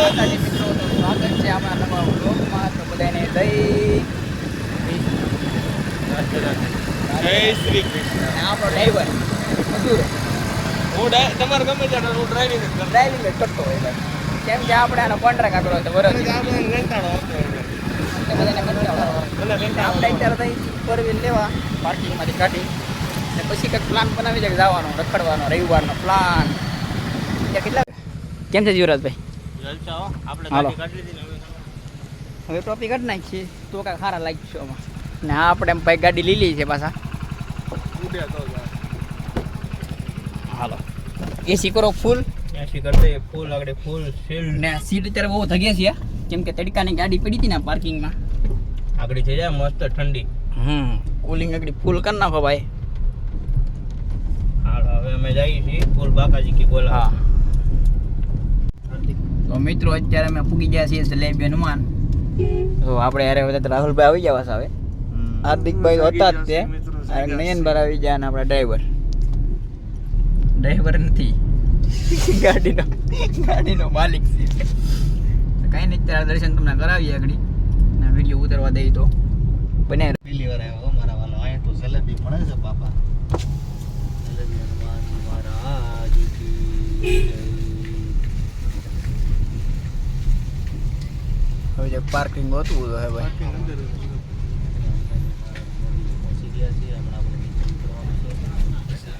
માતાજી મિત્રો, તો સ્વાગત છે આપણા નવા વ્લોગમાં. તો બધાને જય શ્રી કૃષ્ણ. આપણો ડ્રાઈવર મજૂર તમારે ગમે ત્યારે હું ડ્રાઇવિંગ ડ્રાઇવિંગ જ કરતો હોય ભાઈ, કેમ કે આપણે આનો કોન્ટ્રાક્ટ આગળ હતો બરોબર. આપણે કંટાળો બધાને કંટાળો આવે. આપણે અત્યારે તો ફોર વ્હીલ લેવા પાર્કિંગમાંથી કાઢી ને પછી કંઈક પ્લાન બનાવી જાય જવાનો રખડવાનો રવિવારનો પ્લાન. કેટલા કેમ છે જીવરાજભાઈ? આપણે હાલો. ગાડી કાઢી લીધી ને હવે ટોપિક કાઢી નાખીએ તો કાંઈ સારા લાગશે આમાં. ને આ આપણે એમ ભાઈ ગાડી લીલી છે પાછા. ઉડે તો હાલો એસી કરો ફૂલ એસી કરી દઈએ, ફૂલ આગળ ફૂલ શિલ્ડ ને સીટ અત્યારે બહુ ધગે છે કેમ કે તડકાની ગાડી પડી હતી ને પાર્કિંગમાં. આગળ થઈ જાય મસ્ત ઠંડી. કુલિંગ આગળ ફૂલ કરી નાખો ભાઈ. હાલો હવે અમે જઈએ છીએ ફૂલ બાકાજી કી બોલા. હા તો મિત્રો અત્યારે અમે પૂગી ગયા છીએ જલેબી હનુમાન. તો આપણે યારે બધા રાહુલભાઈ આવી જવા હવે. હાર્દિકભાઈ હતા જ તે નયનભાઈ આવી ગયા અને આપણા ડ્રાઈવર નથી ગાડીનો માલિક છે. કઈ નહીં અત્યારે દર્શન તમને કરાવીએ આગળ ના વિડીયો ઉતારવા દઈ તો બને. પહેલી વાર આવ્યો મારા વાલો. અહીંયા તો જલેબી મળે છે બાપા. જલેબી હનુમાન મહારાજ કી જય. હવે જે પાર્કિંગ હોતું હે ભાઈ. પહોંચી ગયા છીએ. હમણાં આપણે નીચે ઉતરવાનું છે.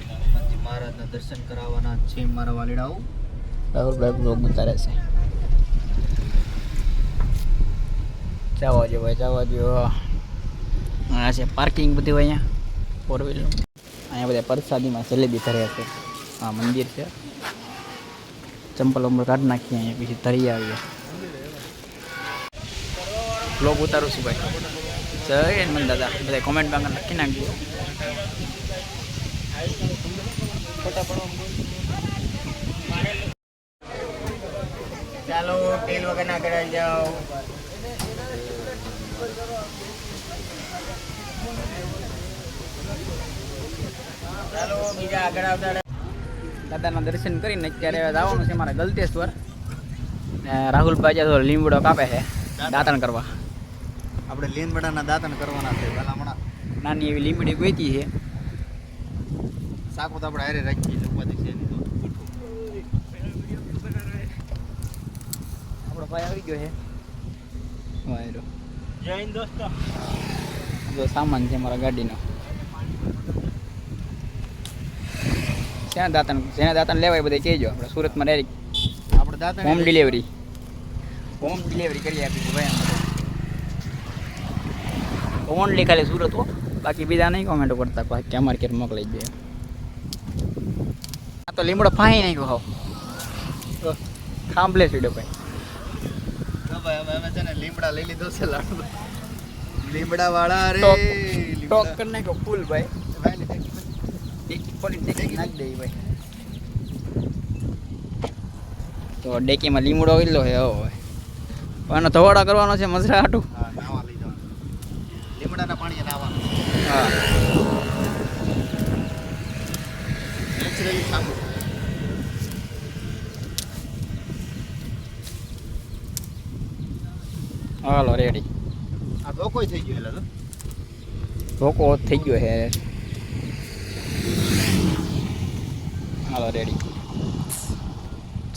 હનુમાનજી મહારાજના દર્શન કરાવવાના છે મારા વાલીડાઓ. રાહુલભાઈ બ્લોગ ઉતારે છે. જવા દો ભાઈ જવા દો. આ છે પાર્કિંગ બધું અહીંયા ફોર વ્હીલનું. અહીંયા બધા પ્રસાદીમાં જલેબી ધરે છે. આ મંદિર છે. ચંપલ વંપલ કાઢી નાખીએ અહીંયા પછી ધરી આવીએ. બ્લોગ ઉતારું છું ભાઈ. જય હનુમાન દાદા બધા કોમેન્ટમાં લખી નાખજો. ચાલો તેલ વગર ના કરાવી જાઓ. ચાલો બીજા આગળ આવતા દાદાના દર્શન કરીને અત્યારે જવાનું છે મારા ગલતેશ્વર. રાહુલભાઈ તો લીમડો કાપે છે દાંતણ કરવા. આપણે લીમડાના દાંતણ કરવાના છે. ભલામણા નાની એવી લીમડી ગોઈતી છે. સાકો તો આપણે હારે રાખીએ ઉપાધિ છે નહીં તો. આપણો ભાઈ આવી ગયો છે. વાયરો જય હિન્દ દોસ્તો. જો સામાન છે મારા ગાડીનો. જેના દાંતણ લેવાય બધા કહેજો. આપણે સુરતમાં ડાયરેક્ટ આપણે દાંતણ હોમ ડિલિવરી કરી આપીશું ભાઈ. ઓનલી ખાલી સુરત હો, બાકી બીજા નહીં કોમેન્ટો કરતા કોઈ કે અમારે ક્યારે મોકલી દે. આ તો લીમડો ફાઈ નાખ્યો હાવ ખાંભલે સીડો ભાઈ. અમે છે ને લીમડા લઈ લીધો છે લાડુ. લીમડા વાળા અરે ટોક કરી નાખ્યો ફૂલ ભાઈ. નાખી દઈ ભાઈ. તો ડેકીમાં લીમડો કેટલો છે હવે એનો ધવાડા કરવાનો છે મજરા હાટું. હા નાવા લઈ જવાનું. લીમડાના પાણીએ નાવાનું. હા નેચરલી સાબુ. હાલો રેડી. આ ધોકોય થઈ ગયો એટલે તો. ધોકો થઈ ગયો છે. હાલો રેડી.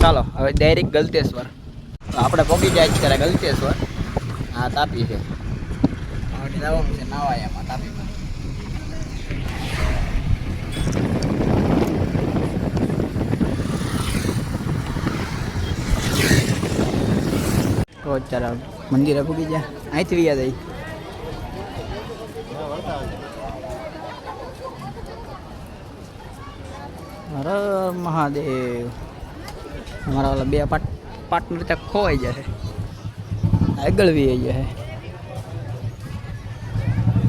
ચાલો હવે ડાયરેક્ટ ગલતેશ્વર. આપણે પહોંચી જાય અત્યારે ગલતેશ્વર. હા તાપી છે. હવે જવાનું છે નાવાયામાં તાપીમાં. તો અત્યારે મંદિરે પૂગી જાય. અહીંથી વ્યા જાય. હર મહાદેવ. અમારા ઓલા બે પાર્ટનર ત્યાં ખોવાઈ જશે. આગળ વી જશે.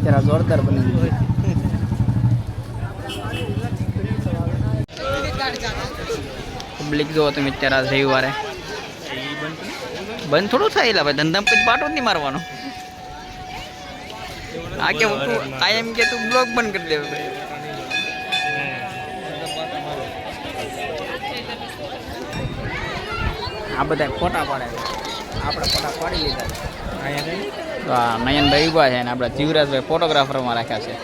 જરા જોરદાર બની ગયું. પબ્લિક જો તમે અત્યારે રવિવારે બંધ થોડું થાય એટલે ભાઈ ધંધા પછી પાટો જ નહીં મારવાનો. આ કે આ એમ કે તું બ્લોગ બંધ કરી દે. આ બધા ફોટા પાડે છે આપણે ફોટા પાડી લીધા છે. અહીંયા છે તો આ નયનભાઈ ઊભા છે અને આપણા જીવરાજભાઈ ફોટોગ્રાફરમાં રાખ્યા છે.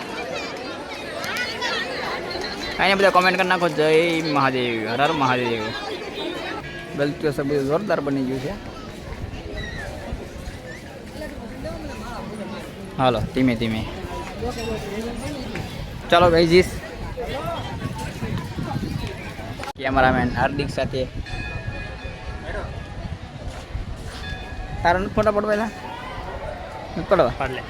અહીંયા બધા કોમેન્ટ કરી નાખો જય મહાદેવ, હર હર મહાદેવ. ગલતીઓ સબ બધું જોરદાર બની ગયું છે. હાલો ધીમે ધીમે ચાલો ભાઈ જીસ. કેમેરામેન હાર્દિક સાથે તારા નથી ફોટા પડવા નથી પડવા પાડ લે